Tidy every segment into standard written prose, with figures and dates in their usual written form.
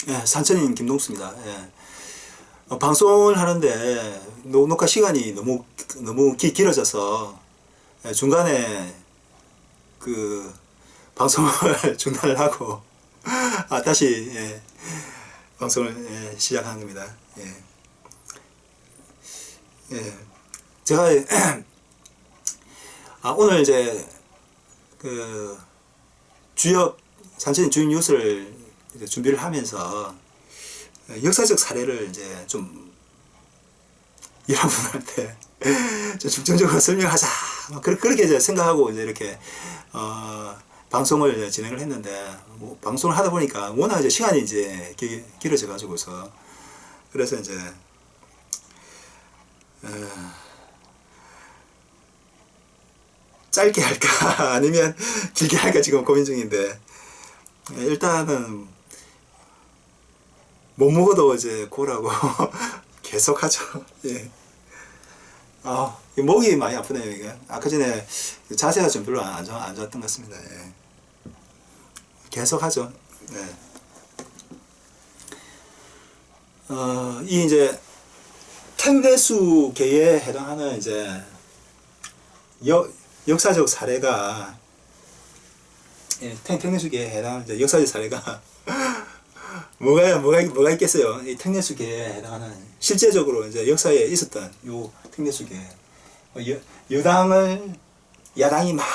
예, 산천인 김동수입니다. 예. 방송을 하는데 녹화 시간이 너무 길어져서 예, 중간에 그 방송을 중단을 하고 다시 예, 방송을 예, 시작한 겁니다. 예. 예. 제가 오늘 이제 그 산천인 주요 뉴스를 이제 준비를 하면서 역사적 사례를 이제 좀 여러분한테 좀 중점적으로 설명하자 그렇게 이제 생각하고 이제 이렇게 방송을 이제 진행을 했는데 방송을 하다 보니까 워낙 이제 시간이 이제 길어져 가지고서 그래서 이제 짧게 할까 아니면 길게 할까 지금 고민 중인데 일단은 못 먹어도 이제 고라고 계속 하죠. 예. 목이 많이 아프네요, 이게. 아까 전에 자세가 좀 별로 안 좋았던 것 같습니다. 예. 계속 하죠. 예. 이 이제 탱례수계에 해당하는 이제 역사적 사례가 탱례수계에 해당하는 이제 역사적 사례가 뭐가 있겠어요. 이 탱례수계에 해당하는 실제적으로 이제 역사에 있었던 요 탱례수계 여당을 야당이 막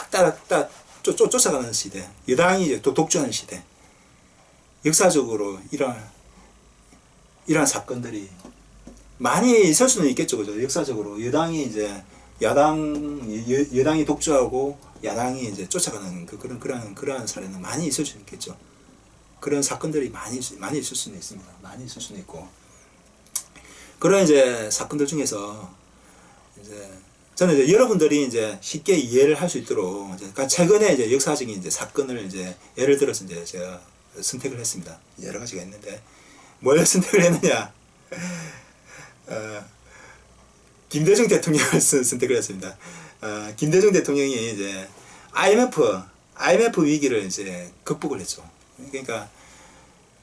쫓아가는 시대, 여당이 이제 독주하는 시대, 역사적으로 이런 사건들이 많이 있을 수는 있겠죠, 그죠? 역사적으로 여당이 이제 여당이 독주하고 야당이 이제 쫓아가는 그런 사례는 많이 있을 수 있겠죠. 그런 사건들이 많이 있을 수는 있습니다. 많이 있을 수는 있고 그런 이제 사건들 중에서 이제 저는 이제 여러분들이 이제 쉽게 이해를 할 수 있도록 이제 최근에 이제 역사적인 이제 사건을 이제 예를 들어서 이제 제가 선택을 했습니다. 여러 가지가 있는데 뭘 선택을 했느냐? 김대중 대통령을 선택을 했습니다. 김대중 대통령이 이제 IMF 위기를 이제 극복을 했죠. 그러니까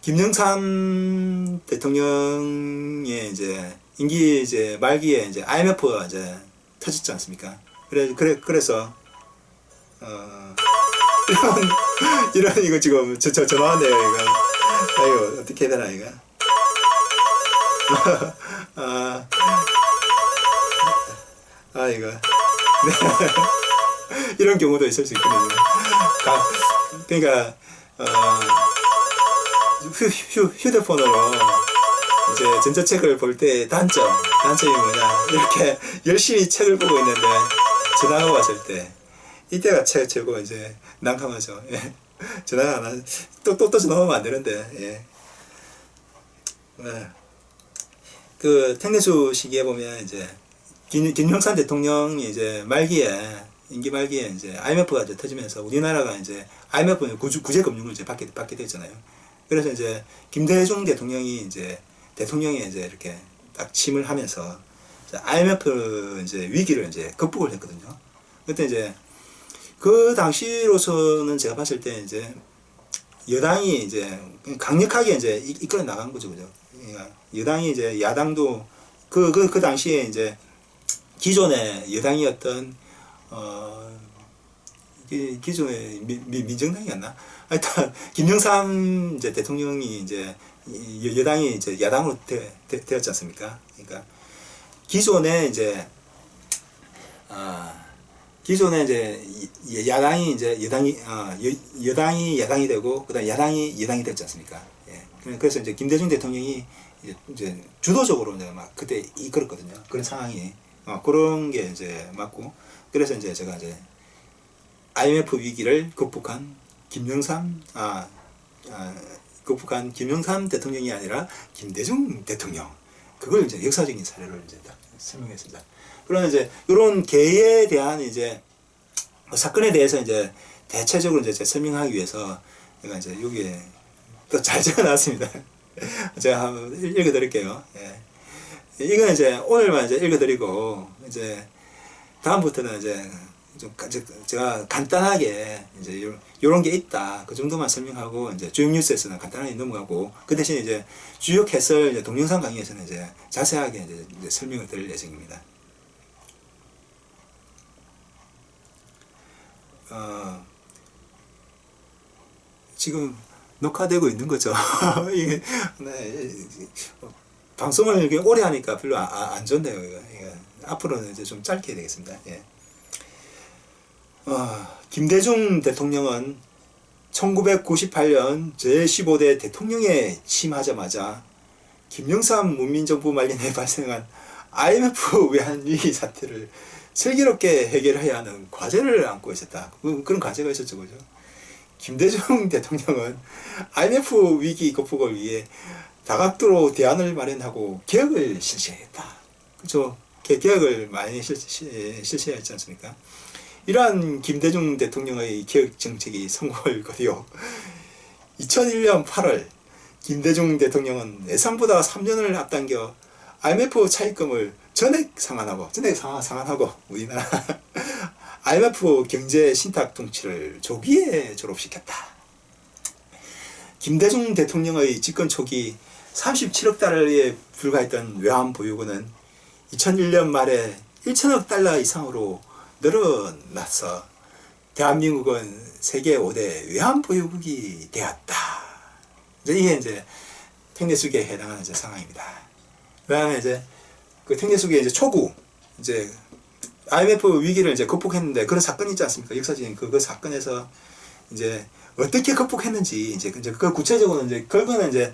김영삼 대통령의 이제 임기 이제 말기에 이제 IMF가 이제 터졌지 않습니까? 그래서 이런 이거 지금 저 전화 왔네요. 이거 어떻게 해야 되나 이거? 이거 네. 이런 경우도 있을 수 있거든요. 그러니까 휴대폰으로 이제 전자책을 볼 때 단점이 뭐냐, 이렇게 열심히 책을 보고 있는데 전화가 왔을 때 이때가 최고 이제 난감하죠. 예. 전화가 안 와, 또 전화 오면 안 되는데, 예. 네. 그 탱례수 시기에 보면 이제 김영삼 대통령이 이제 임기 말기에 이제 IMF가 이제 터지면서 우리나라가 이제 IMF 구제 금융을 이제 받게 됐잖아요. 그래서 이제 김대중 대통령이 이제 이렇게 딱 침을 하면서 IMF 이제 위기를 이제 극복을 했거든요. 그때 이제 그 당시로서는 제가 봤을 때 이제 여당이 이제 강력하게 이제 이끌어 나간 거죠, 그죠? 그러니까 여당이 이제 야당도 그 당시에 이제 기존의 여당이었던 기존의 민정당이었나? 하여튼 김영삼 이제 대통령이 이제 여당이 이제 야당으로 되었지 않습니까? 그러니까 기존에 이제 야당이 이제 여당이 야당이 되고 그다음 야당이 여당이 됐지 않습니까? 예. 그래서 이제 김대중 대통령이 이제 주도적으로 이제 막 그때 이끌었거든요. 그런 상황이 그런 게 이제 맞고, 그래서 이제 제가 이제 IMF 위기를 극복한 김영삼 대통령이 아니라 김대중 대통령, 그걸 이제 역사적인 사례를 이제 딱 설명했습니다. 그러면 이제 이런 개에 대한 이제 사건에 대해서 이제 대체적으로 이제 설명하기 위해서 제가 이제 여기에 또 잘 적어놨습니다. 제가 한번 읽어드릴게요. 예. 이건 이제 오늘만 이제 읽어드리고 이제 다음부터는 이제 제가 간단하게 이제 요런 게 있다. 그 정도만 설명하고 이제 주요 뉴스에서는 간단하게 넘어가고 그 대신 이제 주요 해설 이제 동영상 강의에서는 이제 자세하게 이제 설명을 드릴 예정입니다. 지금 녹화되고 있는 거죠. 이게 네, 방송을 이렇게 오래 하니까 별로 안 좋네요. 이거 앞으로는 이제 좀 짧게 해야 되겠습니다. 예. 김대중 대통령은 1998년 제15대 대통령에 취임하자마자 김영삼 문민정부 말년에 발생한 IMF 외환위기 사태를 슬기롭게 해결해야 하는 과제를 안고 있었다. 그런 과제가 있었죠, 그죠? 김대중 대통령은 IMF 위기 극복을 위해 다각도로 대안을 마련하고 개혁을 실시했다. 그렇죠? 개혁을 많이 실시했지 않습니까? 이러한 김대중 대통령의 개혁 정책이 성공을 거두어 2001년 8월 김대중 대통령은 예상보다 3년을 앞당겨 IMF 차입금을 전액 상환하고 우리나라 IMF 경제 신탁 통치를 조기에 졸업시켰다. 김대중 대통령의 집권 초기 37억 달러에 불과했던 외환 보유고는 2001년 말에 1천억 달러 이상으로 늘어나서 대한민국은 세계 5대 외환 보유국이 되었다. 이게 이제 탱례수기에 해당하는 이제 상황입니다. 그다음에 이제 그 탱례수기의 이제 초구 이제 IMF 위기를 이제 극복했는데 그런 사건이 있지 않습니까? 역사적인 그 사건에서 이제 어떻게 극복했는지 이제 그 구체적으로는 이제 결국은 이제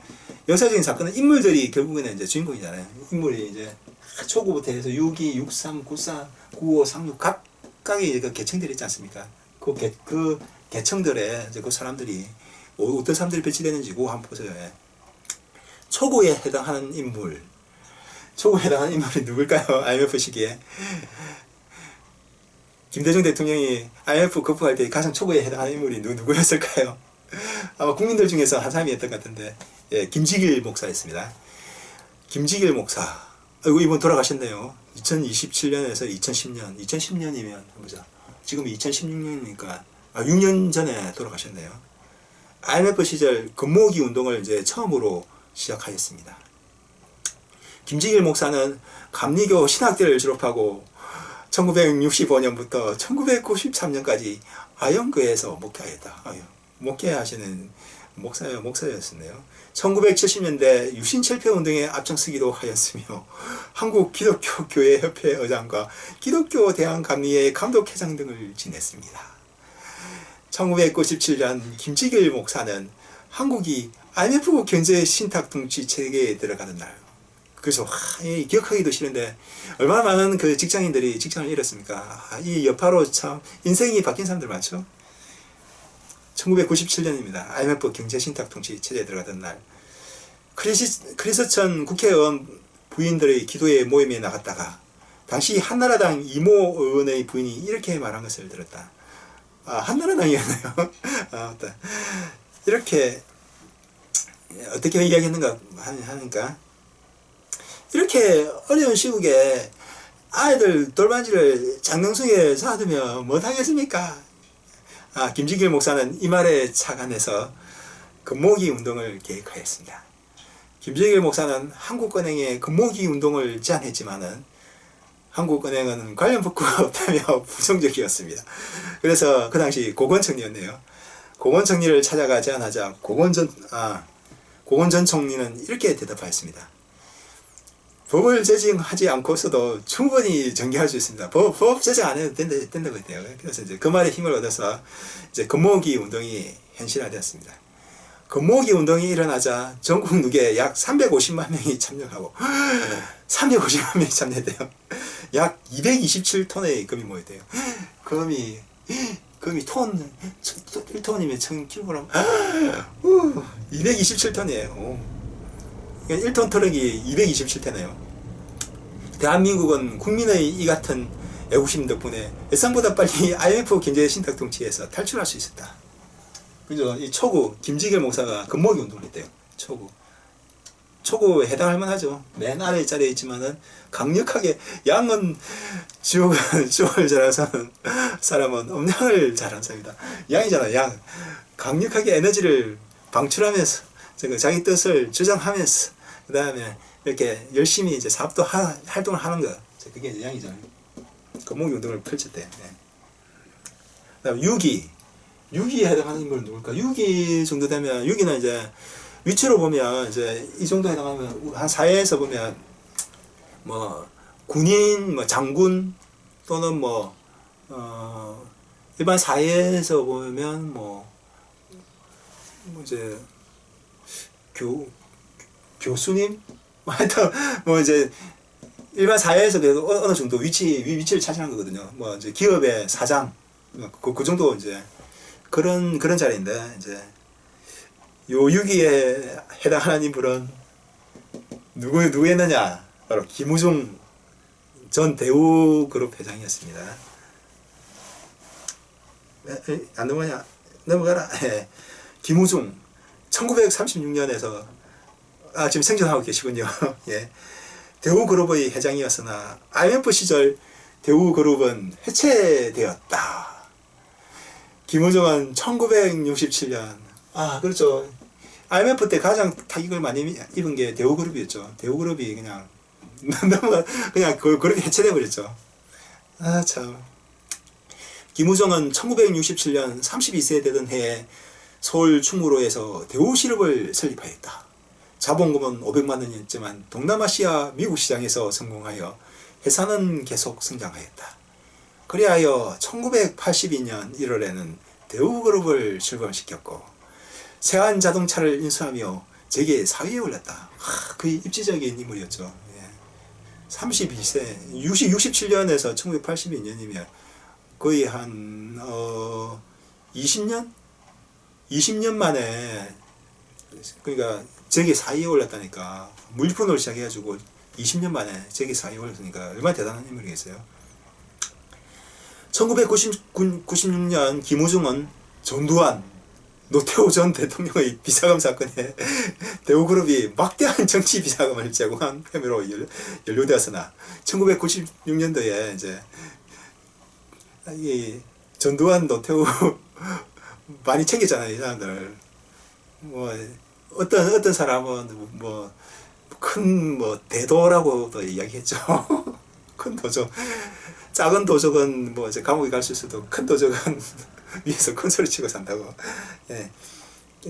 역사적인 사건은 인물들이 결국에는 이제 주인공이잖아요. 인물이 이제 초구부터 해서 6.2, 6.3, 9.4, 9.5, 3.6 각각의 그 계층들이 있지 않습니까? 그 계층들에 이제 그 사람들이 어떤 사람들이 배치되는지 그거 한번 보세요. 초구에 해당하는 인물이 누굴까요? IMF 시기에 김대중 대통령이 IMF 극복할 때 가장 초구에 해당하는 인물이 누구였을까요? 아마 국민들 중에서 한 사람이었던 것 같은데, 예, 김지길 목사였습니다. 김지길 목사. 아이고, 이분 돌아가셨네요. 2027년에서 2010년이면, 보자. 지금 2016년이니까, 6년 전에 돌아가셨네요. IMF 시절 금모으기 운동을 이제 처음으로 시작하였습니다. 김지길 목사는 감리교 신학대를 졸업하고 1965년부터 1993년까지 아영교회에서 목회하였다. 목회하시는 목사였었네요. 1970년대 유신철폐운동에 앞장서기도 하였으며 한국 기독교 교회 협회 의장과 기독교 대한감리회 감독회장 등을 지냈습니다. 1997년 김지길 목사는 한국이 IMF 경제 신탁 통치 체계에 들어가는 날, 그래서 기억하기도 싫은데 얼마나 많은 그 직장인들이 직장을 잃었습니까? 이 여파로 참 인생이 바뀐 사람들 많죠. 1997년입니다. IMF 경제 신탁 통치 체제에 들어가던 날, 크리스천 국회의원 부인들의 기도회 모임에 나갔다가 당시 한나라당 이모 의원의 부인이 이렇게 말한 것을 들었다. 한나라당이었나요? 맞다. 이렇게 어떻게 이야기했는가 하니까, 이렇게 어려운 시국에 아이들 돌반지를 장롱속에 사두면 못하겠습니까? 김지길 목사는 이 말에 착안해서 금모으기 운동을 계획하였습니다. 김지길 목사는 한국은행에 금모으기 운동을 제안했지만은 한국은행은 관련 복구가 없다며 부정적이었습니다. 그래서 그 당시 고건청리였네요. 고건청리를 찾아가 제안하자 고건 전 총리는 이렇게 대답하였습니다. 법을 제정하지 않고서도 충분히 전개할 수 있습니다. 법 제정 안 해도 된다고 했대요. 그래서 이제 그 말에 힘을 얻어서 이제 금모으기 운동이 현실화되었습니다. 금모으기 운동이 일어나자 전국 누계 약 350만 명이 참여하고 350만 명이 참여했대요. 약 227톤의 금이 모였대요. 금이 1톤이면 1000kg. 227톤이에요. 1톤 트럭이 227대네요. 대한민국은 국민의 이 같은 애국심 덕분에 예상보다 빨리 IMF 경제 신탁 통치에서 탈출할 수 있었다. 그죠? 이 초구 김지길 목사가 금모으기 운동을 했대요. 초구. 초고에 해당할 만하죠. 맨 아래 자리에 있지만은 강력하게 양은 지옥은 지옥을 잘하는 사람은 음양을 잘하는 사람이다. 양이잖아, 양. 강력하게 에너지를 방출하면서 자기 뜻을 주장하면서 그 다음에 이렇게 열심히 이제 활동을 하는 거. 그게 이제 양이잖아요. 금목용등을 펼칠 때. 네. 그다음 유기에 해당하는 인물은 누굴까? 유기 정도 되면 유기는 이제 위치로 보면 이제 이 정도 해당하면 한 사회에서 보면 뭐 군인, 뭐 장군 또는 뭐 일반 사회에서 보면 뭐 이제 교수님 하여튼 뭐 이제 일반 사회에서 그래도 어느 정도 위치를 차지한 거거든요. 뭐 이제 기업의 사장 그 정도 이제 그런 자리인데 이제 요 유기에 해당하는 인물은 누구였느냐? 바로 김우중 전 대우그룹 회장이었습니다. 안 넘어가냐? 넘어가라. 예. 김우중 1936년에서 지금 생존하고 계시군요. 예. 대우그룹의 회장이었으나 IMF 시절 대우그룹은 해체되었다. 김우중은 1967년 그렇죠. IMF 때 가장 타격을 많이 입은 게 대우그룹이었죠. 대우그룹이 그냥 그렇게 해체돼 버렸죠. 참. 김우중은 1967년 32세 되던 해에 서울 충무로에서 대우실업을 설립하였다. 자본금은 500만 원이었지만 동남아시아 미국 시장에서 성공하여 회사는 계속 성장하였다. 그리하여 1982년 1월에는 대우그룹을 출범시켰고 세안 자동차를 인수하며 재계 4위에 올랐다. 거의 입지적인 인물이었죠. 32세 67년에서 1982년이면 거의 한 20년 만에 그러니까 재계 4위에 올랐다니까. 물리폰으로 시작해가지고 20년 만에 재계 4위에 올랐으니까 얼마나 대단한 인물이겠어요. 1996년 김우중은 전두환, 노태우 전 대통령의 비자금 사건에 대우그룹이 막대한 정치 비자금을 제공한 혐의로 연루되었으나 1996년도에 이제 이 전두환, 노태우 많이 챙겼잖아요, 이 사람들. 뭐 어떤 사람은 큰 대도라고도 이야기했죠. 큰 도적, 작은 도적은 이제 감옥에 갈 수 있어도 큰 도적은 위에서 큰 소리 치고 산다고. 예.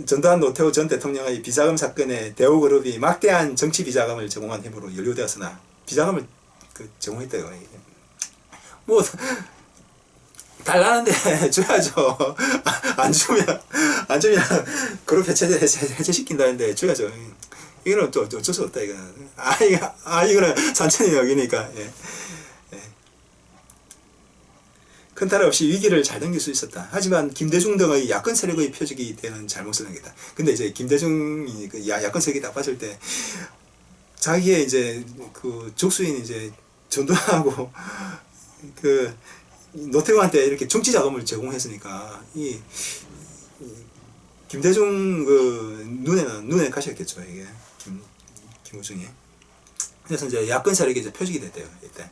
전두환 노태우 전 대통령의 비자금 사건에 대우그룹이 막대한 정치 비자금을 제공한 혐의로 연루되었으나 비자금을 제공했대요. 뭐 달라는데 줘야죠. 안 주면 그룹 해체시킨다는데 줘야죠. 이거는 또 어쩔 수 없다. 이거는 이거는 산천이 여기니까. 예. 큰 탈 없이 위기를 잘 넘길 수 있었다. 하지만 김대중 등의 야권 세력의 표적이 되는 잘못을 남겼다. 근데 이제 김대중이 야권 세력이 나빠질 때 자기의 이제 족수인 이제 전두환하고 노태우한테 이렇게 정치 자금을 제공했으니까 이 김대중 눈에 가셨겠죠, 이게 김우중이. 그래서 이제 야권 세력이 이제 표적이 됐대요, 이때.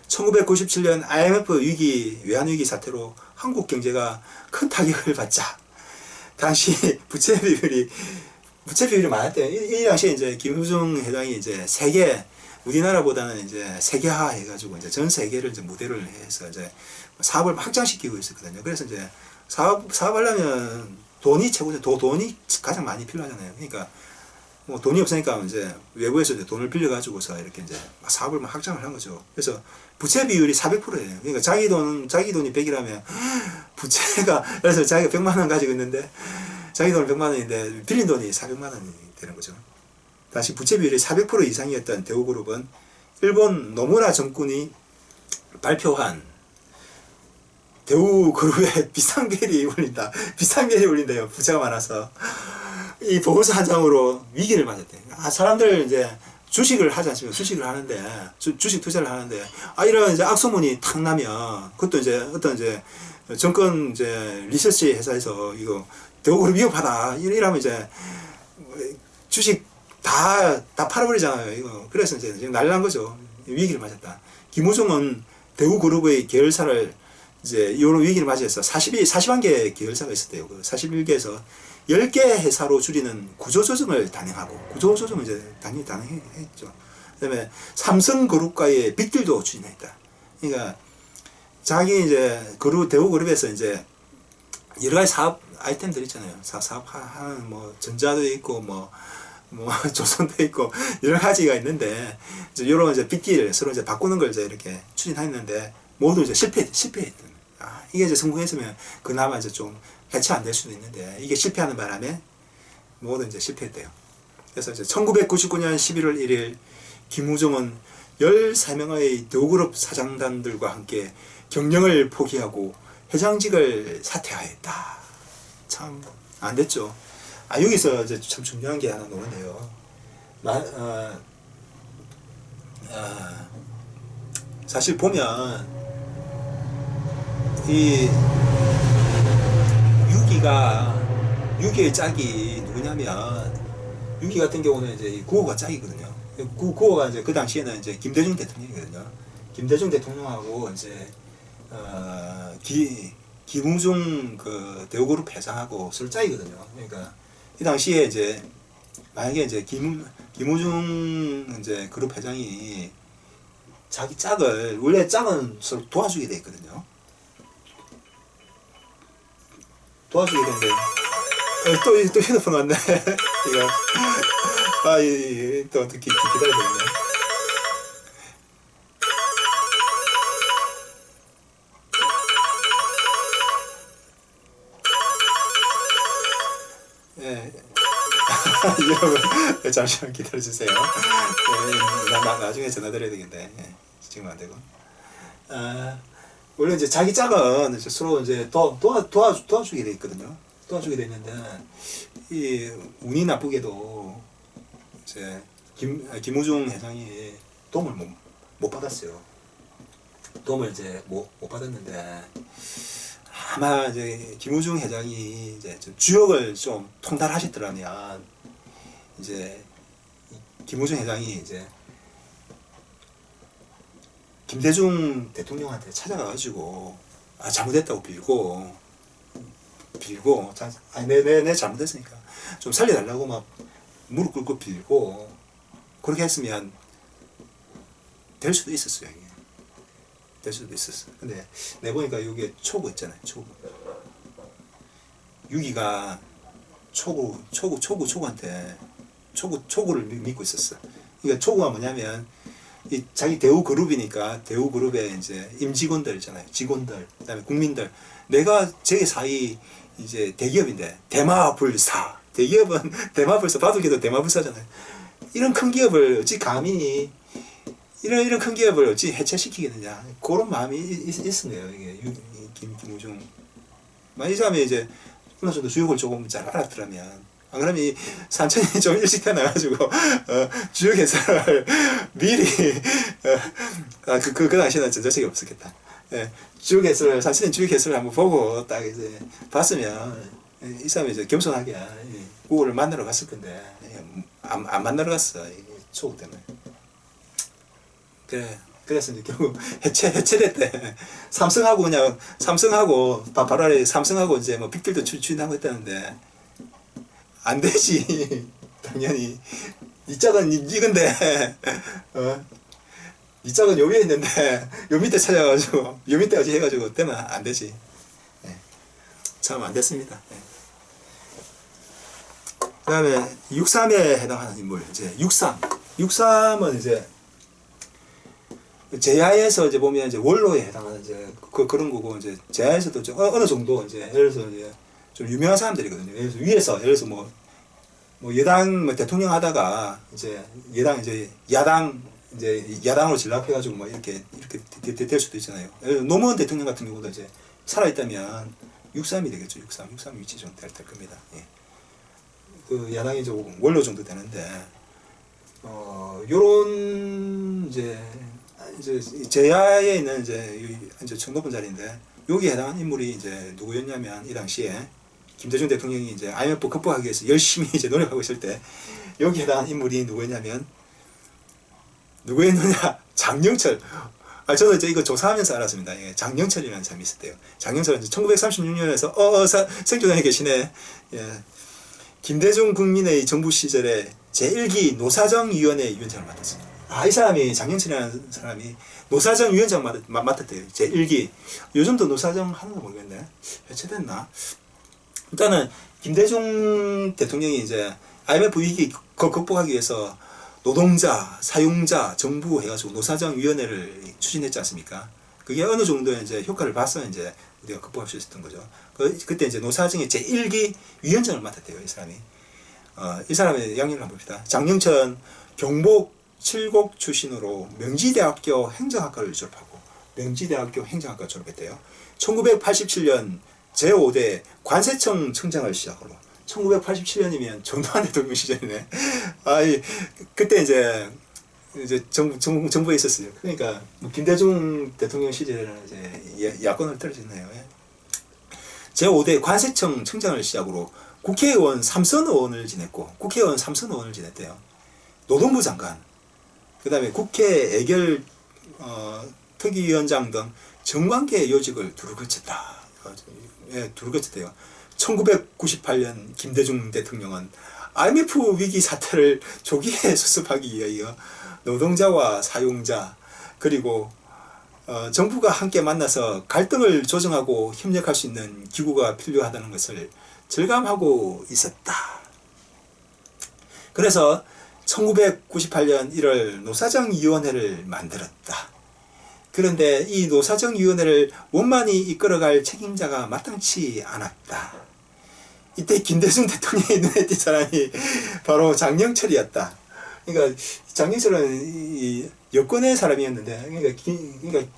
1997년 IMF 위기, 외환위기 사태로 한국 경제가 큰 타격을 받자 당시 부채 비율이 많았대요. 이 당시에 이제 김우중 회장이 이제 우리나라보다는 이제 세계화 해가지고 이제 전 세계를 이제 무대를 해서 이제 사업을 확장시키고 있었거든요. 그래서 이제 사업하려면 돈이 최고죠. 돈이 가장 많이 필요하잖아요. 그러니까 뭐 돈이 없으니까 이제 외부에서 이제 돈을 빌려가지고서 이렇게 이제 사업을 막 확장을 한 거죠. 그래서 부채 비율이 400%예요. 그러니까 자기 돈이 100이라면 부채가, 그래서 자기가 100만 원 가지고 있는데 자기 돈은 100만 원인데 빌린 돈이 400만 원이 되는 거죠. 당시 부채 비율이 400% 이상이었던 대우그룹은 일본 노무라 정권이 발표한 대우그룹에 비상벨이 울린대요. 부채가 많아서. 이 보고서 한 장으로 위기를 맞았대. 사람들 이제 주식을 하지 않습니까? 주식을 하는데, 주식 투자를 하는데, 이런 이제 악소문이 탁 나면, 그것도 이제 어떤 이제 정권 이제 리서치 회사에서 이거 대우그룹 위협하다. 이러면 이제 주식 다 팔아버리잖아요, 이거. 그래서 이제 지금 난리 난 거죠. 위기를 맞았다. 김우중은 대우그룹의 계열사를 이제 요런 위기를 맞이해서 41개 계열사가 있었대요. 그 41개에서 10개 회사로 줄이는 구조조정을 단행하고, 구조조정을 이제 단행했죠. 그 다음에 삼성그룹과의 빅딜도 추진했다. 그러니까 자기 이제 대우그룹에서 이제 여러 가지 사업 아이템들 있잖아요. 사업하는 뭐 전자도 있고 뭐 조선도 있고 여러 가지가 있는데 이제 요런 이제 빅딜 서로 이제 바꾸는 걸 이제 이렇게 추진했는데 모두 이제 실패했던. 이게 이제 성공했으면 그나마 이제 좀 해체 안 될 수도 있는데 이게 실패하는 바람에 모두 이제 실패했대요. 그래서 이제 1999년 11월 1일 김우중은 13명의 대우그룹 사장단들과 함께 경영을 포기하고 회장직을 사퇴하였다. 참 안 됐죠. 여기서 이제 참 중요한 게 하나 나오는데요. 사실 보면 이 6기의 짝이 누구냐면 6기 같은 경우는 이제 9호가 짝이거든요. 9호가 이제 그 당시에는 이제 김대중 대통령이거든요. 김대중 대통령하고 이제 김우중 그 대우그룹 회장하고 술짝이거든요. 그러니까 이 당시에 이제 만약에 이제 김우중 이제 그룹 회장이 자기 짝을 원래 짝은 서로 도와주게 돼 있거든요. 도와주게 되는데 또 휴대폰 왔네. 이거 또 어떻게 기다려야 되겠네. 예. 여러분 잠시만 기다려주세요. 나중에 전화드려야 되겠네. 예. 지금 안 되고. 원래 이제 자기 짝은 이제 서로 이제 도와주게 돼 있거든요. 도와주게 돼 있는데 이 운이 나쁘게도 이제 김우중 회장이 도움을 못 받았어요. 도움을 이제 못 받았는데 아마 이제 김우중 회장이 이제 좀 주역을 좀 통달하셨더라면 이제 김우중 회장이 이제 김대중 대통령한테 찾아가가지고 잘못했다고 빌고 내 잘못했으니까 좀 살려달라고 막 무릎 꿇고 빌고 그렇게 했으면 될 수도 있었어요. 이게. 될 수도 있었어. 근데 내 보니까 여기에 초구 있잖아요. 초구. 6기가 초구한테 초구를 믿고 있었어. 그러니까 초구가 뭐냐면 이 자기 대우 그룹이니까 대우 그룹의 이제 임직원들 있잖아요. 직원들, 그다음에 국민들. 내가 제 사이 이제 대기업인데 대마불사. 대기업은 대마불사. 바둑에도 대마불사잖아요. 이런 큰 기업을 어찌 감히 이런 큰 기업을 어찌 해체시키겠느냐. 그런 마음이 있은 거예요. 이게 김우중. 이 사람이 이제 어느 정도 주역을 조금 잘 알았더라면. 안 그러면 이 산천이 좀 일찍 태어나가지고 주역 회사를 미리 그 당시에는 전자책이 없었겠다. 예, 산천이 주역 회사를 한번 보고 딱 이제 봤으면 이 사람이 이제 겸손하게 구호를 만나러 갔을 건데 안 만나러 갔어. 초구 때문에. 그래서 이제 결국 해체됐대. 삼성하고 바로 아래 삼성하고 이제 뭐 빅딜도 추진하고 했다는데 안 되지. 당연히 이 짝은 이건데 이 짝은 요 위에 있는데 요 밑에 찾아가지고 요 밑에까지 해가지고 되면 안 되지. 네. 참 안 됐습니다. 네. 그 다음에 63에 해당하는 인물 이제 63은 이제 제야에서 이제 보면 이제 원로에 해당하는 이제 그런 거고 이제 제야에서도 어느 정도 이제 예를 들어서 이제 좀 유명한 사람들이거든요. 예를 들어서 뭐 여당 대통령 하다가 이제 야당으로 진락해가지고 뭐 이렇게 될 수도 있잖아요. 노무현 대통령 같은 경우도 이제 살아있다면 63이 되겠죠. 63 위치 좀 될 겁니다. 예. 그 야당이 이제 원로 정도 되는데 요런 이제 제야에 있는 이제 좀 높은 자리인데 여기에 해당하는 인물이 이제 누구였냐면 이 당시에 김대중 대통령이 이제 IMF 극복하기 위해서 열심히 이제 노력하고 있을 때 여기에 해당한 인물이 누구였냐면 누구였느냐? 장영철. 저도 이제 이거 조사하면서 알았습니다. 예, 장영철이라는 사람이 있었대요. 장영철은 1936년에서 생존해 계시네. 예. 김대중 국민의 정부 시절에 제1기 노사정위원회 위원장을 맡았습니다. 이 사람이 장영철이라는 사람이 노사정 위원장 맡았대요. 제1기. 요즘도 노사정 하는 거 모르겠네. 해체됐나? 일단은 김대중 대통령이 이제 IMF 위기 극복하기 위해서 노동자, 사용자, 정부 해가지고 노사정 위원회를 추진했지 않습니까? 그게 어느 정도 이제 효과를 봐서 이제 우리가 극복할 수 있었던 거죠. 그때 이제 노사정의 제1기 위원장을 맡았대요, 이 사람이. 이 사람의 양력을 한번 봅시다. 장영천 경복 칠곡 출신으로 명지대학교 행정학과를 졸업하고 명지대학교 행정학과 졸업했대요. 1987년 제5대 관세청 청장을 시작으로 1987년이면 전두환 대통령 시절이네. 그때 이제 정부에 있었어요. 그러니까 김대중 대통령 시절에는 이제 야권을 떨어졌네요. 제5대 관세청 청장을 시작으로 국회의원 3선 의원을 지냈고 국회의원 3선 의원을 지냈대요. 노동부 장관, 그 다음에 국회 애결 특위위원장 등 정관계 요직을 두루 거쳤다. 두루 거쳤대요. 1998년 김대중 대통령은 IMF 위기 사태를 조기에 수습하기 위하여 노동자와 사용자 그리고 정부가 함께 만나서 갈등을 조정하고 협력할 수 있는 기구가 필요하다는 것을 절감하고 있었다. 그래서 1998년 1월 노사정위원회를 만들었다. 그런데 이 노사정위원회를 원만히 이끌어갈 책임자가 마땅치 않았다. 이때 김대중 대통령이 눈에 띈 사람이 바로 장영철이었다. 그러니까 장영철은 이 여권의 사람이었는데, 그러니까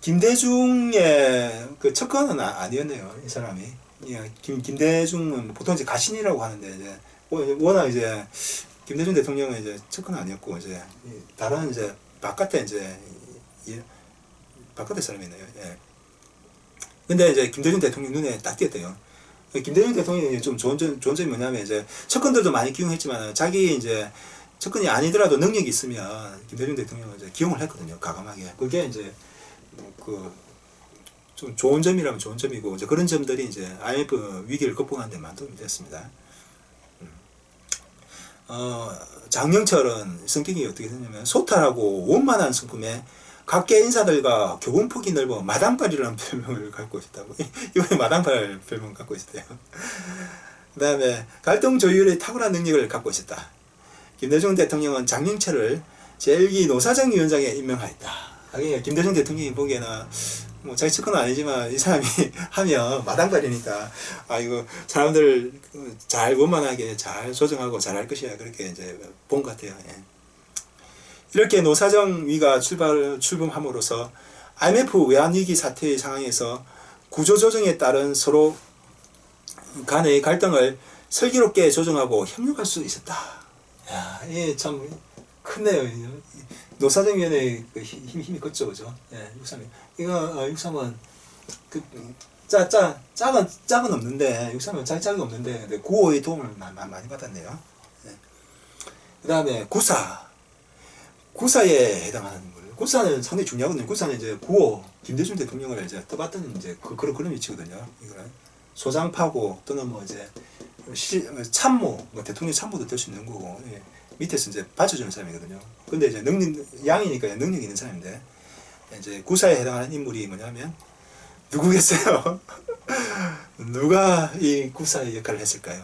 김대중의 그 척건은 아니었네요, 이 사람이. 김대중은 보통 이제 가신이라고 하는데 이제 워낙 이제 김대중 대통령은 이제 척건은 아니었고 이제 다른 이제 바깥에 바깥의 사람이네요. 예. 근데 이제 김대중 대통령 눈에 딱 띄었대요. 김대중 대통령이 좀 좋은 점이 뭐냐면 이제 척건들도 많이 기용했지만 자기 이제 척건이 아니더라도 능력이 있으면 김대중 대통령을 이제 기용을 했거든요. 과감하게. 그게 이제 좀 좋은 점이라면 좋은 점이고 이제 그런 점들이 이제 IMF 위기를 극복하는 데 많은 도움이 됐습니다. 장영철은 성격이 어떻게 되냐면 소탈하고 원만한 성품에 각계 인사들과 교분폭이 넓어 마당발이라는 별명을 갖고 있었다고. 이번에 마당발 별명을 갖고 있었대요. 그 다음에 갈등 조율의 탁월한 능력을 갖고 있었다. 김대중 대통령은 장영철을 제1기 노사정위원장에 임명하였다. 그러니까 김대중 대통령이 보기에는 뭐 자기 측근은 아니지만 이 사람이 하면 마당발이니까 이거 사람들 잘 원만하게 잘 조정하고 잘 할 것이야 그렇게 이제 본 것 같아요. 예. 이렇게 노사정위가 출범함으로써 IMF 외환위기 사태의 상황에서 구조조정에 따른 서로 간의 갈등을 슬기롭게 조정하고 협력할 수 있었다. 야, 이게 참 크네요. 노사정위원회 그 힘이 컸죠, 그죠? 예, 63. 이거 63은 짝은 없는데 63은 짝이 없는데 구호의 도움을 많이 받았네요. 예. 그 다음에 구사에 해당하는 걸. 구사는 상당히 중요하거든요. 구사는 이제 구호 김대중 대통령을 이제 떠받드는 이제 그런 위치거든요. 이거는 소장파고 또는 뭐 이제 참모, 뭐 대통령 참모도 될 수 있는 거고. 예. 밑에서 이제 받쳐주는 사람이거든요. 근데 이제 양이니까 능력 있는 사람인데, 이제 구사에 해당하는 인물이 뭐냐면, 누구겠어요? 누가 이 구사의 역할을 했을까요?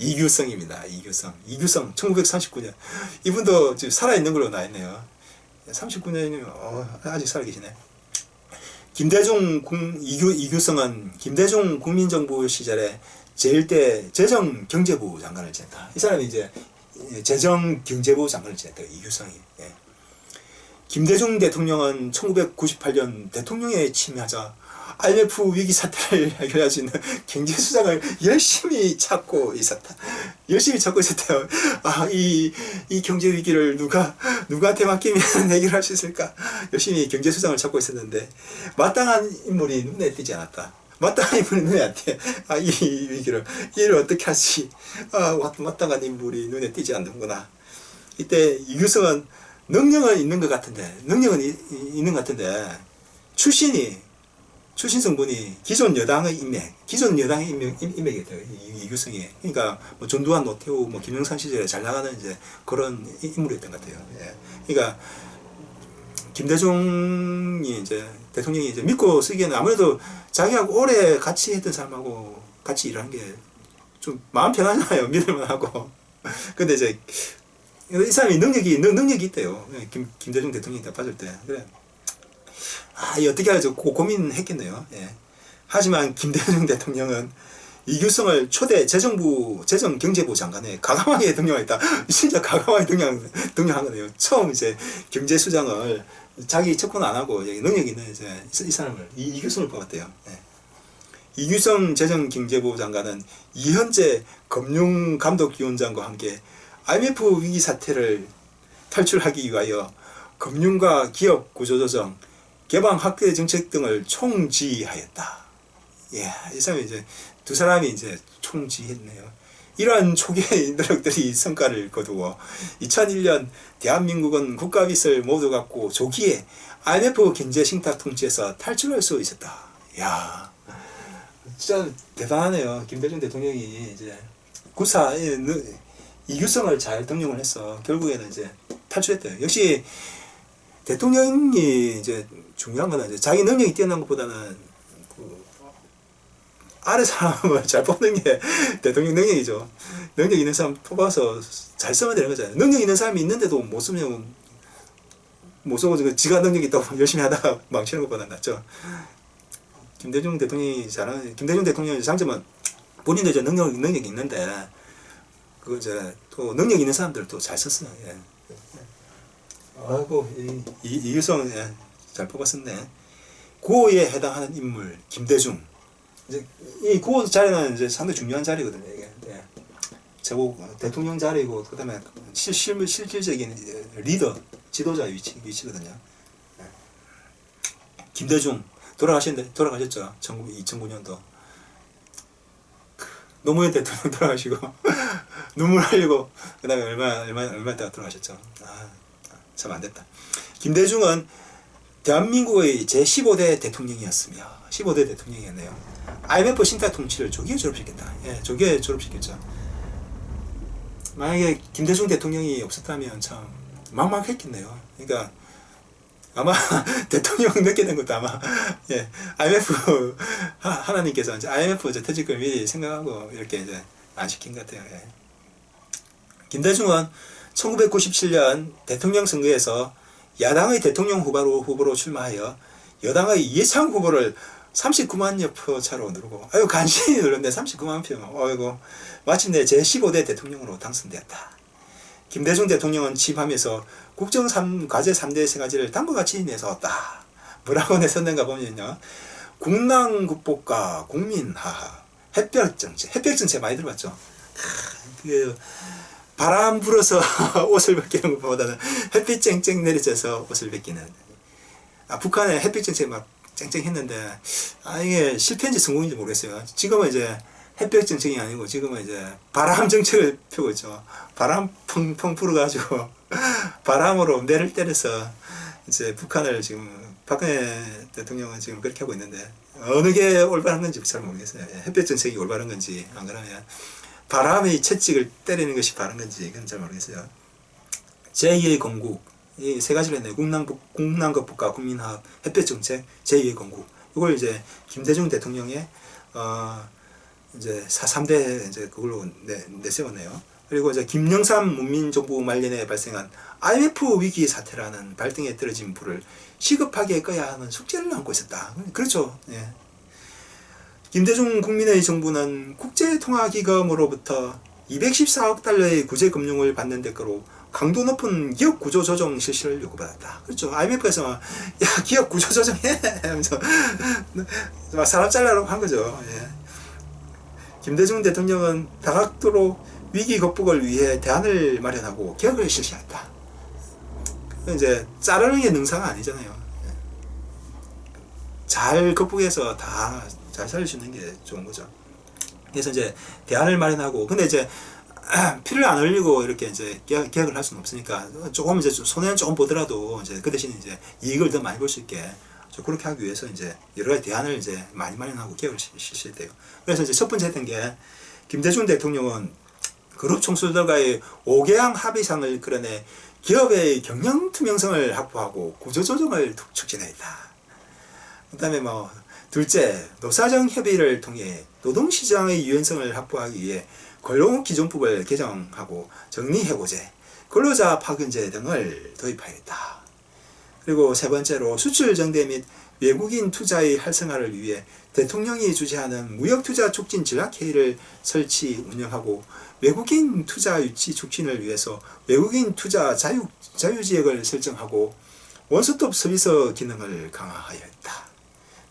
이규성입니다. 이규성, 1939년. 이분도 지금 살아있는 걸로 나있네요. 39년이면, 아직 살아계시네. 이규성은 김대중 국민정부 시절에 제1대 재정경제부 장관을 지냈다. 이 사람이 이제 재정경제부 장관을 지냈다. 이규성이. 예. 김대중 대통령은 1998년 대통령에 취임하자 IMF 위기 사태를 해결할 수 있는 경제수장을 열심히 찾고 있었다. 이 경제 위기를 누구한테 맡기면 해결할 수 있을까? 열심히 경제수장을 찾고 있었는데 마땅한 인물이 눈에 띄지 않았다. 마땅한 인물이 눈에 안 띄어. 이 위기를 이를 어떻게 하지? 마땅한 인물이 눈에 띄지 않는구나. 이때 이규성은 능력은 있는 것 같은데, 있는 것 같은데 출신 성분이 기존 여당의 인맥이었대요. 이규성이. 그러니까 뭐 전두환, 노태우, 뭐 김영삼 시절에 잘 나가는 이제 그런 인물이었던 것 같아요. 예. 그러니까 김대중이 이제 대통령이 이제 믿고 쓰기에는 아무래도 자기하고 오래 같이 했던 사람하고 같이 일하는 게 좀 마음 편하잖아요. 믿을만하고. 근데 이제 이 사람이 능력이 있대요. 김대중 대통령이 딱 빠질 때. 그래. 이 어떻게 하죠? 고민했겠네요. 예. 하지만 김대중 대통령은 이규성을 초대 재정경제부 장관에 가감하게 등용했다. 진짜 가감하게 등용한 거네요. 처음 이제 경제수장을 자기 척분 안 하고 능력 있는 이제 이 사람을 이규성을 뽑았대요. 예. 이규성 재정경제부 장관은 이현재 금융감독위원장과 함께 IMF 위기 사태를 탈출하기 위하여 금융과 기업 구조조정, 개방 확대 정책 등을 총지휘하였다. 예, 이 사람이 이제 두 사람이 이제 총지휘했네요. 이러한 초기의 노력들이 성과를 거두어 2001년 대한민국은 국가빚을 모두 갚고 조기에 IMF 경제 신탁 통치에서 탈출할 수 있었다. 야, 진짜 대단하네요. 김대중 대통령이 이제 이규성을 잘 등용을 해서 결국에는 이제 탈출했대요. 역시 대통령이 이제 중요한 거는 이제 자기 능력이 뛰어난 것보다는 아래 사람을 잘 뽑는 게 대통령 능력이죠. 능력 있는 사람 뽑아서 잘 쓰면 되는 거잖아요. 능력 있는 사람이 있는데도 못 쓰면 못 쓰고 지가 능력 있다고 열심히 하다가 망치는 것보다 낫죠. 김대중 대통령의 장점은 본인도 이제 능력이 있는데 그 이제 또 능력 있는 사람들도 잘 썼어요. 예. 아이고 이규성 잘 뽑았었네. 구호에 해당하는 인물 김대중. 이제 이 구호 자리는 이제 상당히 중요한 자리거든요. 이게 제국 대통령 자리고 그다음에 실질적인 리더 지도자 위치거든요. 김대중 돌아가셨죠. 2009년도 노무현 대통령 돌아가시고 눈물 흘리고 그다음에 얼마 있다가 돌아가셨죠. 참 안 됐다. 김대중은 대한민국의 제15대 대통령이었으며 15대 대통령이었네요. IMF 신탁 통치를 조기에 졸업시켰다. 예, 조기에 졸업시켰죠. 만약에 김대중 대통령이 없었다면 참 막막했겠네요. 그러니까 아마 대통령 늦게 된 것도 아마 IMF 하나님께서 이제 IMF 퇴직 걸 미리 생각하고 이렇게 이제 안 시킨 것 같아요. 예. 김대중은 1997년 대통령 선거에서 야당의 대통령 후보로 출마하여 여당의 이해창 후보를 39만여 표 차로 누르고 간신히 눌렀네. 39만 표. 마침내 제15대 대통령으로 당선되었다. 김대중 대통령은 취임하면서 국정 과제 3대 세 가지를 당과같이 내세웠다. 뭐라고 내세웠는가 보면요. 국난 극복과 국민하하, 햇볕정책 많이 들어봤죠. 바람 불어서 옷을 벗기는 것보다는 햇빛 쨍쨍 내리쳐서 옷을 벗기는. 북한에 햇빛 정책 막 쨍쨍했는데 이게 실패인지 성공인지 모르겠어요. 지금은 이제 햇볕 정책이 아니고 지금은 이제 바람 정책을 펴고 있죠. 바람 펑펑 불어가지고 바람으로 내를 때려서 이제 북한을 지금 박근혜 대통령은 지금 그렇게 하고 있는데 어느 게 올바른 건지 잘 모르겠어요. 햇볕 정책이 올바른 건지 안 그러면 바람의 채찍을 때리는 것이 바른 건지 그건 잘 모르겠어요. 제2의 건국 이 세 가지를 했네요. 국난 극복과 국민화합, 햇볕 정책, 제2의 건국. 이걸 이제 김대중 대통령의 이제 3대 이제 그걸로 내세웠네요. 그리고 이제 김영삼 문민정부 말년에 발생한 IMF 위기 사태라는 발등에 떨어진 불을 시급하게 꺼야 하는 숙제를 안고 있었다. 그렇죠. 예. 김대중 국민의 정부는 국제통화기금으로부터 214억 달러의 구제금융을 받는 대가로 강도 높은 기업 구조 조정 실시를 요구받았다. 그렇죠. IMF에서 야 기업 구조 조정해 하면서 막 사람 잘라라고 한 거죠. 예. 김대중 대통령은 다각도로 위기 극복을 위해 대안을 마련하고 개혁을 실시했다. 이제 자르는 게 능사가 아니잖아요. 잘 극복해서 다 잘 살릴 수 있는 게 좋은 거죠. 그래서 이제 대안을 마련하고, 근데 이제 피를 안 흘리고 이렇게 이제 계약을 할 수는 없으니까 조금 이제 손해는 조금 보더라도 이제 그 대신 이제 이익을 더 많이 볼 수 있게 그렇게 하기 위해서 이제 여러 가지 대안을 이제 많이 마련하고 계획을 실시해야 돼요. 그래서 이제 첫 번째 했던 게 김대중 대통령은 그룹 총수들과의 5개항 합의상을 그려내 기업의 경영 투명성을 확보하고 구조조정을 촉진했다. 그 다음에 뭐 둘째, 노사정 협의를 통해 노동시장의 유연성을 확보하기 위해 근로기준법을 개정하고 정리해고제, 근로자 파견제 등을 도입하였다. 그리고 세 번째로 수출 정대 및 외국인 투자의 활성화를 위해 대통령이 주재하는 무역투자 촉진 전략회의를 설치 운영하고 외국인 투자 유치 촉진을 위해서 외국인 투자 자유지역을 설정하고 원스톱 서비스 기능을 강화하였다.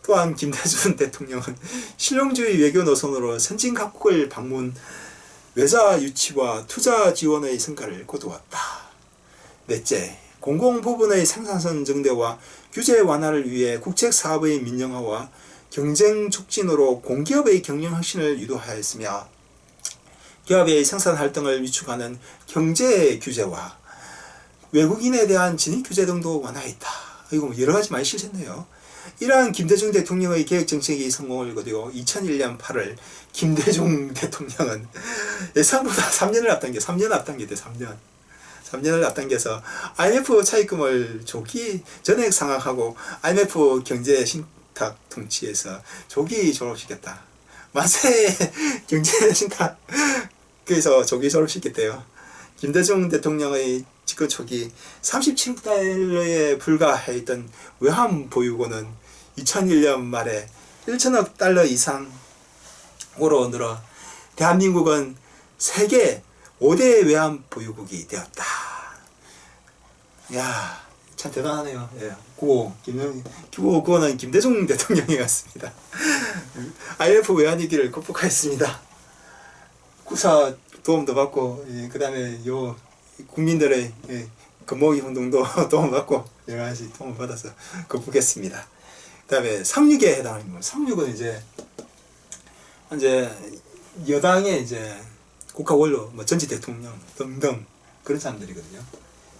또한 김대중 대통령은 실용주의 외교 노선으로 선진 각국을 방문, 외자 유치와 투자 지원의 성과를 거두었다. 넷째, 공공부문의 생산성 증대와 규제 완화를 위해 국책사업의 민영화와 경쟁 촉진으로 공기업의 경영 혁신을 유도하였으며 기업의 생산 활동을 위축하는 경제 규제와 외국인에 대한 진입 규제 등도 완화했다. 이거 여러 가지 많이 실천했네요. 이러한 김대중 대통령의 개혁정책이 성공을 거두어 2001년 8월 김대중 대통령은 예상보다 3년을 앞당겼대. 3년을 앞당겨서 IMF 차입금을 조기 전액 상환하고 IMF 경제 신탁 통치에서 조기 졸업시켰다. 만세 경제 신탁 그래서 조기 졸업시켰대요. 김대중 대통령의 집권 초기 37달러에 불과했던 외환 보유고는 2001년 말에 1천억 달러 이상으로 늘어 대한민국은 세계 5대 외환 보유국이 되었다. 야, 참 대단하네요. 예. 그거는 김대중 대통령이었습니다. IMF 외환위기를 극복하였습니다. 구사 도움도 받고, 그 다음에 국민들의 금모기 운동도 도움받고 여러 가지 도움을 받아서 극복했습니다. 그 다음에 3.6에 해당하는 거. 3.6은 이제 여당의 이제 국가 원로, 전직 대통령 등등 그런 사람들이거든요.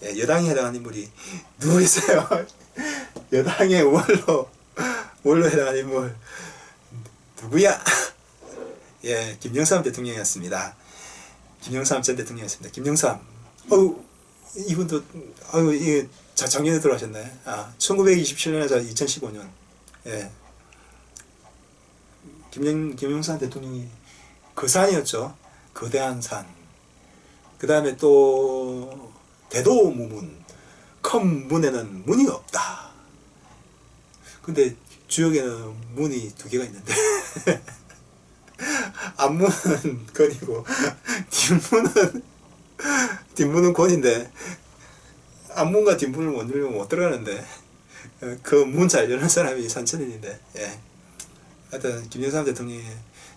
예, 여당에 해당하는 인물이 누구 있어요? 여당의 원로에 해당하는 인물 누구야? 예, 김영삼 대통령이었습니다. 김영삼 전 대통령이었습니다. 김영삼. 이분도 이게 작년에 돌아가셨네. 1927년에서 2015년. 예. 김영삼 대통령이 그 산이었죠. 거대한 산. 그 다음에 또 대도무문. 큰 문에는 문이 없다. 근데 주역에는 문이 2개가 있는데 앞문은 건이고 뒷문은 권인데 앞문과 뒷문을 못 열면 못 들어가는데 그 문 잘 여는 사람이 산천인인데 예. 하여튼 김영삼 대통령의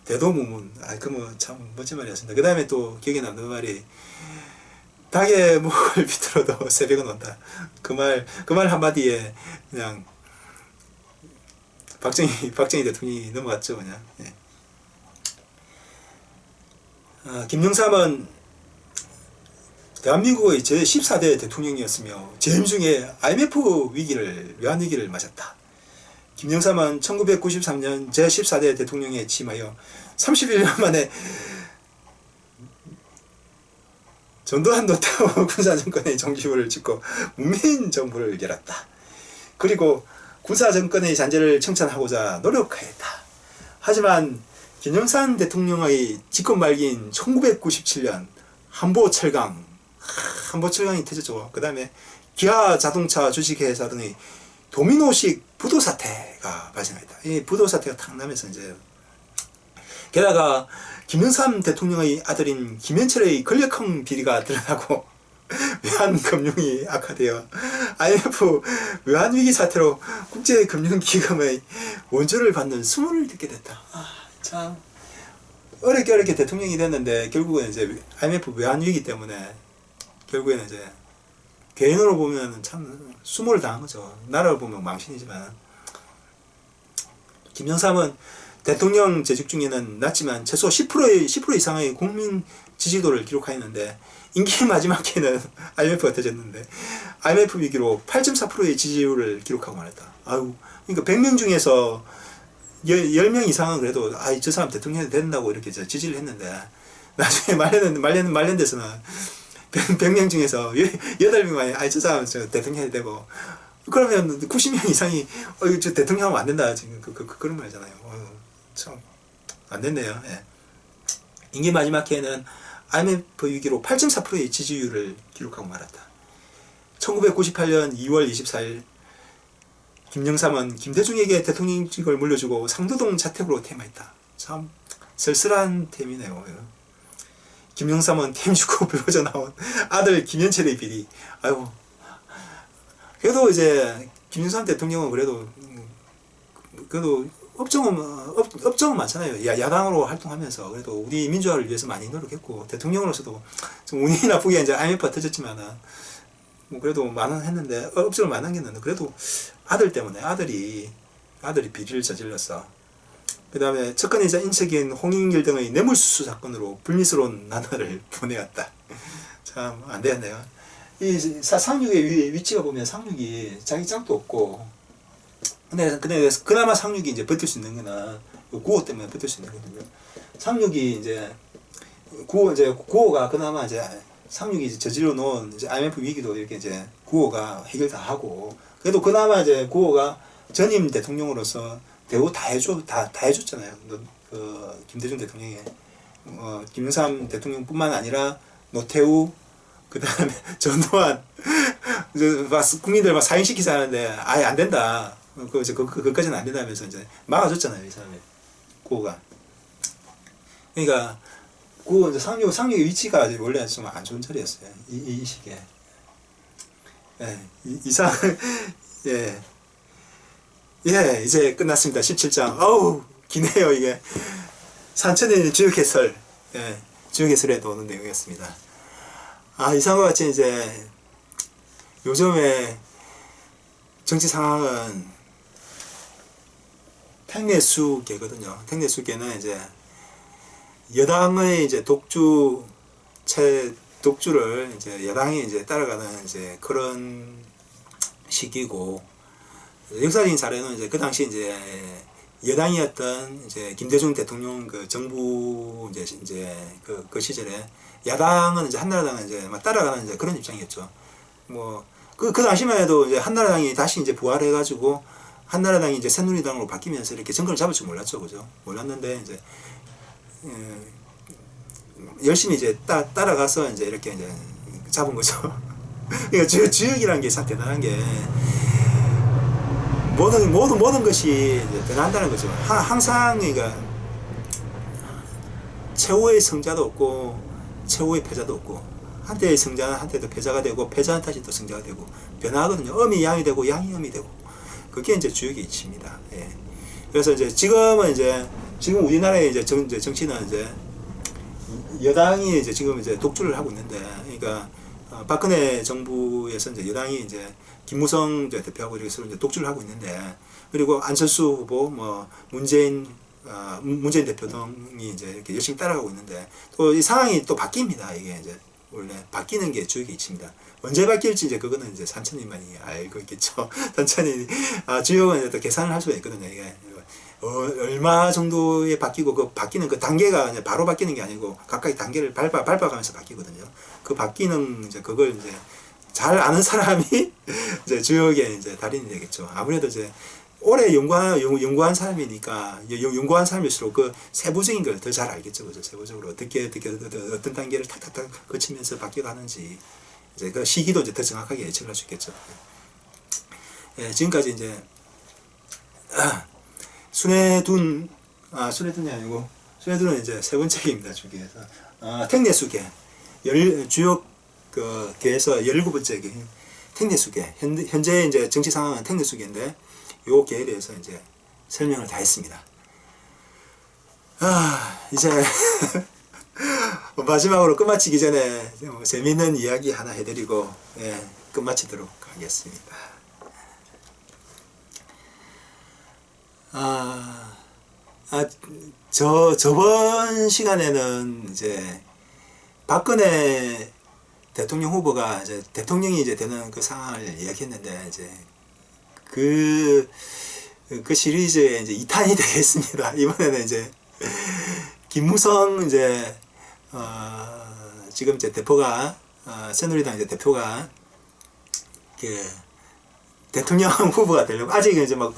대도무문 그거 참 멋진 말이었습니다. 그 다음에 또 기억에 남는 말이 닭의 목을 비틀어도 새벽은 온다. 그 말 한마디에 그냥 박정희 대통령이 넘어갔죠 그냥. 예. 김영삼은 대한민국의 제14대 대통령이었으며 재임 중에 IMF 외환위기를 맞았다. 김영삼은 1993년 제14대 대통령에 취임하여 31년 만에 전두환 노태우 군사정권의 종지부를 찍고 문민정부를 열었다. 그리고 군사정권의 잔재를 청산하고자 노력하였다. 하지만 김영삼 대통령의 집권 말기인 1997년 한보철강이 터졌죠. 그 다음에 기아자동차 주식회사 등의 도미노식 부도사태가 발생했다. 이 부도사태가 탁 나면서 이제 게다가 김영삼 대통령의 아들인 김현철의 권력형 비리가 드러나고 외환금융이 악화되어 IMF 외환위기 사태로 국제금융기금의 원조를 받는 수모를 듣게 됐다. 참 어렵게 대통령이 됐는데 결국은 이제 IMF 외환위기 때문에 결국에는 이제 개인으로 보면 참 수모를 당한 거죠. 나라로 보면 망신이지만 김영삼은 대통령 재직 중에는 낮지만 최소 10% 이상의 국민 지지도를 기록하였는데 임기 마지막에는 IMF가 터졌는데 IMF 위기로 8.4%의 지지율을 기록하고 말았다. 아유, 그러니까 100명 중에서 10명 이상은 그래도 저 사람 대통령이 된다고 이렇게 지지를 했는데 나중에 말년돼서는 100명 중에서 8명만이 저 사람 대통령이 되고 그러면 90명 이상이 저 대통령하면 안 된다 지금 그런 말이잖아요. 참 안 됐네요. 예. 임기 마지막 해에는 IMF 위기로 8.4%의 지지율을 기록하고 말았다. 1998년 2월 24일 김영삼은 김대중에게 대통령직을 물려주고 상도동 자택으로 퇴임했다. 참 쓸쓸한 퇴임이네요. 김영삼은 퇴임 주고 배우자 나온 아들 김현철의 비리. 아유, 그래도 이제 김영삼 대통령은 그래도 업적은 많잖아요. 야당으로 활동하면서 그래도 우리 민주화를 위해서 많이 노력했고 대통령으로서도 좀 운이 나쁘게 이제 IMF가 터졌지만은 뭐 그래도 많은 했는데 업적을 많은 게 있는데 그래도 아들 때문에 아들이 비리를 저질렀어. 그 다음에 측근이자 인척인 홍익일 등의 뇌물수수 사건으로 불미스러운 나날을 보내었다. 참 안 되었네요. 이 상륙의 위치가 보면 상륙이 자기 짝도 없고 근데 그나마 상륙이 이제 버틸 수 있는 거는 구호 때문에 버틸 수 있는 거거든요. 상륙이 이제 구호가 그나마 이제 상륙이 저질러 놓은 이제 IMF 위기도 이렇게 이제 구호가 해결 다 하고 그래도 그나마 이제 구호가 전임 대통령으로서 대우 다 해줬잖아요. 그 김대중 대통령이 김영삼 대통령뿐만 아니라 노태우 그 다음에 전두환 국민들 막 사형시키자 하는데 아예 안 된다. 그까지는 안 된다면서 이제 막아줬잖아요, 이 사람이. 구호가. 그러니까, 이제 상륙의 위치가 원래 좀 안 좋은 자리였어요. 이 시기에. 예, 예, 이제 끝났습니다. 17장. 어우, 기네요, 이게. 산천의 주역 해설. 예, 주역 해설에 나오는 내용이었습니다. 이상과 같이 이제, 요즘에 정치 상황은 택내수계거든요. 택내수계는 이제 여당의 이제 독주를 이제 여당이 이제 따라가는 이제 그런 시기고 역사적인 사례는 이제 그 당시 이제 여당이었던 이제 김대중 대통령 그 정부 이제 그 시절에 야당은 이제 한나라당은 이제 막 따라가는 이제 그런 입장이었죠. 뭐 그 당시만 해도 이제 한나라당이 다시 이제 부활해가지고 한나라당이 이제 새누리당으로 바뀌면서 이렇게 정권을 잡을 줄 몰랐죠, 그죠? 몰랐는데 이제 열심히 이제 따라가서 이제 이렇게 이제 잡은 거죠. 그러니까 주역이라는 게 참 대단한 게 모든 것이 이제 대단하다는 거죠. 항상 그러니까 최후의 성자도 없고 최후의 패자도 없고. 한때의 성자는 한때도 패자가 되고 패자는 다시 또 성자가 되고 변화하거든요. 음이 양이 되고 양이 음이 되고 그게 이제 주역의 이치입니다. 예. 그래서 이제 지금 우리나라의 이제 정치는 이제 여당이 이제 지금 이제 독주를 하고 있는데 그러니까 박근혜 정부에서 이제 여당이 이제 김무성 대표하고 이렇게 서로 이제 독주를 하고 있는데 그리고 안철수 후보 문재인 대표 등이 이제 이렇게 열심히 따라가고 있는데 또 이 상황이 또 바뀝니다. 이게 이제 원래 바뀌는 게 주역의 이치입니다. 언제 바뀔지 이제 그거는 이제 산천님만이 알고 있겠죠. 산천이 주역은 이제 또 계산을 할 수가 있거든요. 이게 얼마 정도에 바뀌고 그 바뀌는 그 단계가 이제 바로 바뀌는 게 아니고 각각의 단계를 밟아가면서 바뀌거든요. 그 바뀌는 이제 그걸 이제 잘 아는 사람이 이제 주역의 이제 달인이 되겠죠. 아무래도 이제 오래 연구한 사람이니까 연구한 사람일수록 그 세부적인 걸 더 잘 알겠죠, 그죠? 세부적으로 어떻게 어떤 단계를 탁탁탁 거치면서 바뀌어가는지 이제 그 시기도 이제 더 정확하게 예측을 할 수 있겠죠. 예, 지금까지 이제 순회둔이 아니고 순회둔은 이제 세 번째 개입니다, 주계에서 택내수계 주역 그 계에서 17번째 개 택내수계 현재 이제 정치 상황은 택내수계인데. 요 계에 대해서 이제 설명을 다 했습니다. 이제 마지막으로 끝마치기 전에 재미있는 이야기 하나 해드리고 끝마치도록 하겠습니다. 저번 시간에는 이제 박근혜 대통령 후보가 이제 대통령이 이제 되는 그 상황을 이야기했는데, 이제 그 시리즈의 이제 2탄이 되겠습니다. 이번에는 이제 김무성 이제 지금 이제 대표가 새누리당 이제 대표가 그 대통령 후보가 되려고 아직 이제 막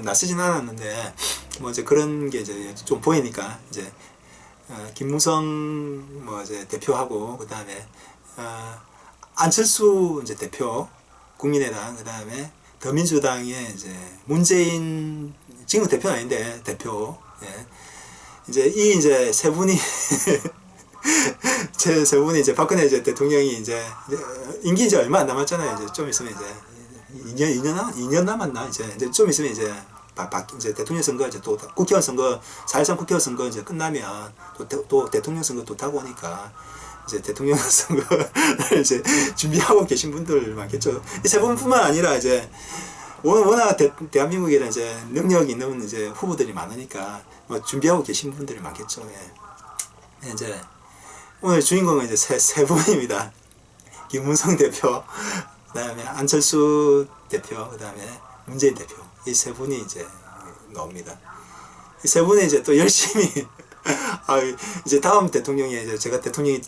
나서진 않았는데 뭐 이제 그런 게 이제 좀 보이니까 이제 김무성 뭐 이제 대표하고 그 다음에 안철수 이제 대표 국민의당 그 다음에 더민주당의 이제 문재인 지금 대표는 아닌데 대표 예. 이제 이제 세 분이 세 분이 이제 박근혜 이제 대통령이 이제 임기 이제 얼마 안 남았잖아요. 이제 좀 있으면 이제 2년 남았나 이제 좀 있으면 이제 이제 대통령 선거 이제 또 국회의원 선거 4.13 국회의원 선거 이제 끝나면 또 대통령 선거 또 다가오니까 이제 대통령 선거를 이제 준비하고 계신 분들 많겠죠. 이 세 분뿐만 아니라 이제 워낙 대한민국에는 이제 능력 있는 이제 후보들이 많으니까 뭐 준비하고 계신 분들이 많겠죠. 예. 이제 오늘 주인공은 이제 세 분입니다. 김무성 대표, 그다음에 안철수 대표, 그다음에 문재인 대표. 이 세 분이 이제 나옵니다. 이 세 분이 이제 또 열심히 이제 다음 대통령이 이제 제가 대통령이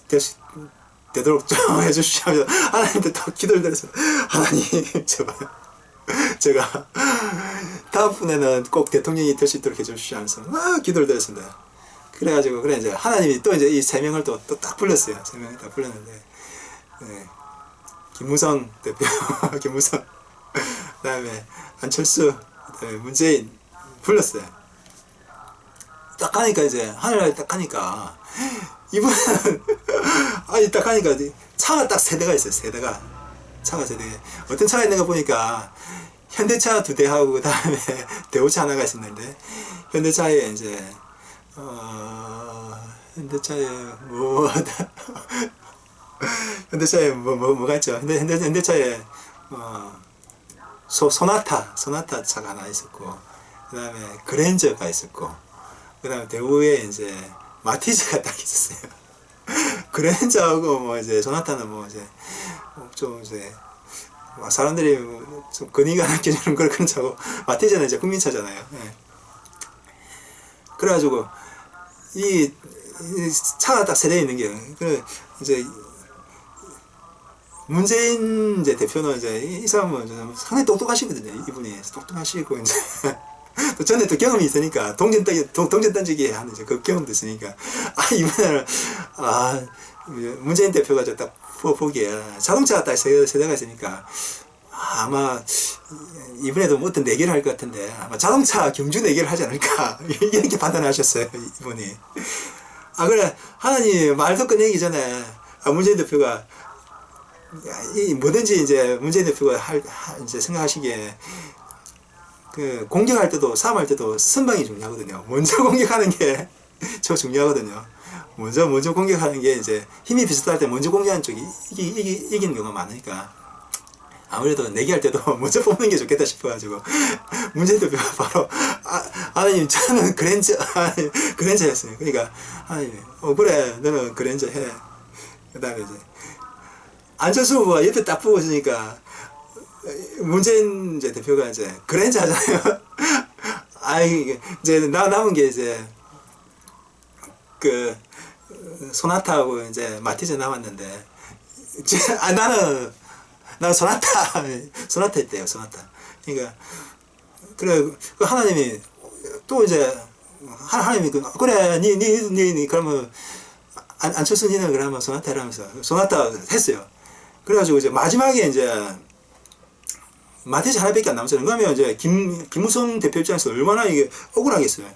되도록 좀 해주시오. 하나님한테 또 기도를 드려서 하나님 제가 다음번에는 꼭 대통령이 될 수 있도록 해주시오 하면서 막 기도를 드렸습니다. 그래가지고 그래 이제 하나님이 또 이제 이 세 명을 또 딱 불렀어요. 세 명을 딱 불렀는데 네. 김무성 대표, 김무성, 그다음에 안철수, 그다음에 문재인 불렀어요. 딱 하니까 이제 하늘나라에 딱 하니까 이분은 아니 딱 하니까 차가 딱 세 대가 있어요. 세 대가 차가 세 대. 어떤 차가 있는가 보니까 현대차 2대하고 그 다음에 대우차 하나가 있었는데 현대차에 이제 현대차에 현대차에 뭐가 있죠? 현대차에 소나타 차가 하나 있었고, 그 다음에 그랜저가 있었고, 그 다음에 대우에 이제 마티즈가 딱 있었어요. 그랜저하고 뭐 이제 소나타는 뭐 이제 좀 이제 사람들이 좀 근위가 느껴지는 그런 차고, 마티즈는 이제 국민차잖아요. 예. 그래가지고 이 차가 딱 세대 있는 게 이제 문재인 이제 대표는 이제 이 사람은 상당히 똑똑하시거든요. 이분이 똑똑하시고 이제 또 전에 또 경험이 있으니까 동전 던지기 하는 이제 그 경험도 있으니까 이번에는 문재인 대표가 딱 보기에 자동차가 딱 세대가 있으니까 아마 이번에도 뭐 어떤 내기를 할 것 같은데 아마 자동차 경주 내기를 하지 않을까 이렇게 판단하셨어요. 이분이. 그래 하나님 말도 꺼내기 전에 문재인 대표가 뭐든지 이제 문재인 대표가 이제 생각하시기에 그 공격할 때도 싸움할 때도 선방이 중요하거든요. 먼저 공격하는 게 저 중요하거든요. 먼저 공격하는 게 이제 힘이 비슷할 때 먼저 공격하는 쪽이 이기는 경우가 많으니까 아무래도 내기할 때도 먼저 뽑는 게 좋겠다 싶어가지고 문재인 대표가 바로 하나님 저는 그랜저였어요. 그러니까 하나님 그래 너는 그랜저 해. 그 다음에 이제 안철수 후보가 옆에 딱 보고 있으니까 문재인 이제 대표가 이제 그랜저 하잖아요. 이제 남은 게 이제 그 소나타하고 이제 마티즈 남았는데 나는 소나타 있대요. 소나타. 그러니까 그래 그 하나님이 또 이제 하나님이 그래 니 그러면 안철수 니는 그러면 소나타 하면서 소나타 했어요. 그래가지고 이제 마지막에 이제 마티즈 하나밖에 안 남았잖아요. 그러면 이제 김무성 대표 입장에서 얼마나 이게 억울하겠어요.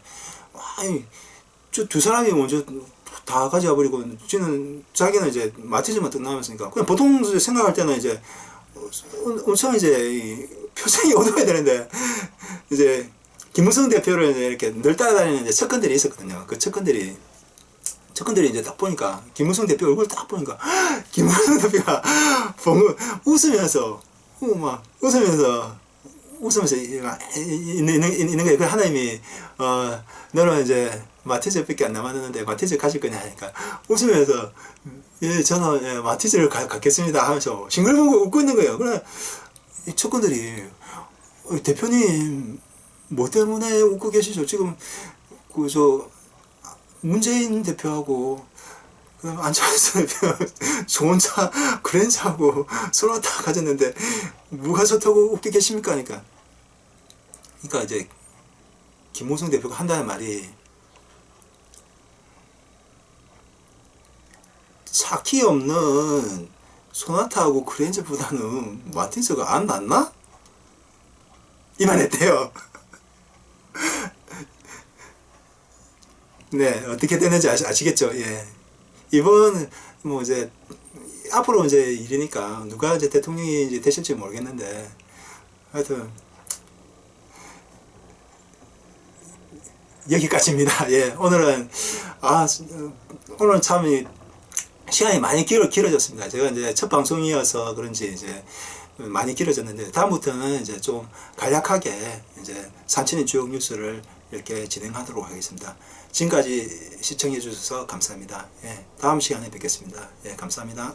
저 두 사람이 먼저 다 가져와 버리고 자기는 이제 마티즈만 딱 남았으니까 그냥 보통 생각할 때는 이제 엄청 이제 표정이 어두워야 되는데 이제 김무성 대표를 이제 이렇게 늘 따라다니는 이제 측근들이 있었거든요. 그 측근들이 이제 딱 보니까 김무성 대표 얼굴 딱 보니까 김무성 대표가 웃으면서 웃으면서 있는 거예요. 그 하나님이 너는 이제 마티즈밖에 안 남았는데 마티즈 가질 거냐 하니까 웃으면서 예, 저는 예, 마티즈를 갖겠습니다 하면서 싱글벙글 웃고 있는 거예요. 그래 이 측근들이 대표님 뭐 때문에 웃고 계시죠? 지금 그 저 문재인 대표하고 그다음 안철수 대표 좋은 차 그랜저하고 소나타 가졌는데 뭐가 좋다고 웃고 계십니까? 그러니까 이제 김무성 대표가 한다는 말이 차 키 없는 소나타하고 그랜저보다는 마틴스가 안 낫나? 이만했대요. 네, 어떻게 되는지 아시겠죠? 예. 이번, 뭐, 이제, 앞으로 이제 일이니까, 누가 이제 대통령이 이제 되실지 모르겠는데, 하여튼, 여기까지입니다. 예, 오늘은, 오늘은 참, 시간이 많이 길어졌습니다. 제가 이제 첫 방송이어서 그런지 이제 많이 길어졌는데, 다음부터는 이제 좀 간략하게 이제 삼천의 주요 뉴스를 이렇게 진행하도록 하겠습니다. 지금까지 시청해 주셔서 감사합니다. 예, 다음 시간에 뵙겠습니다. 예, 감사합니다.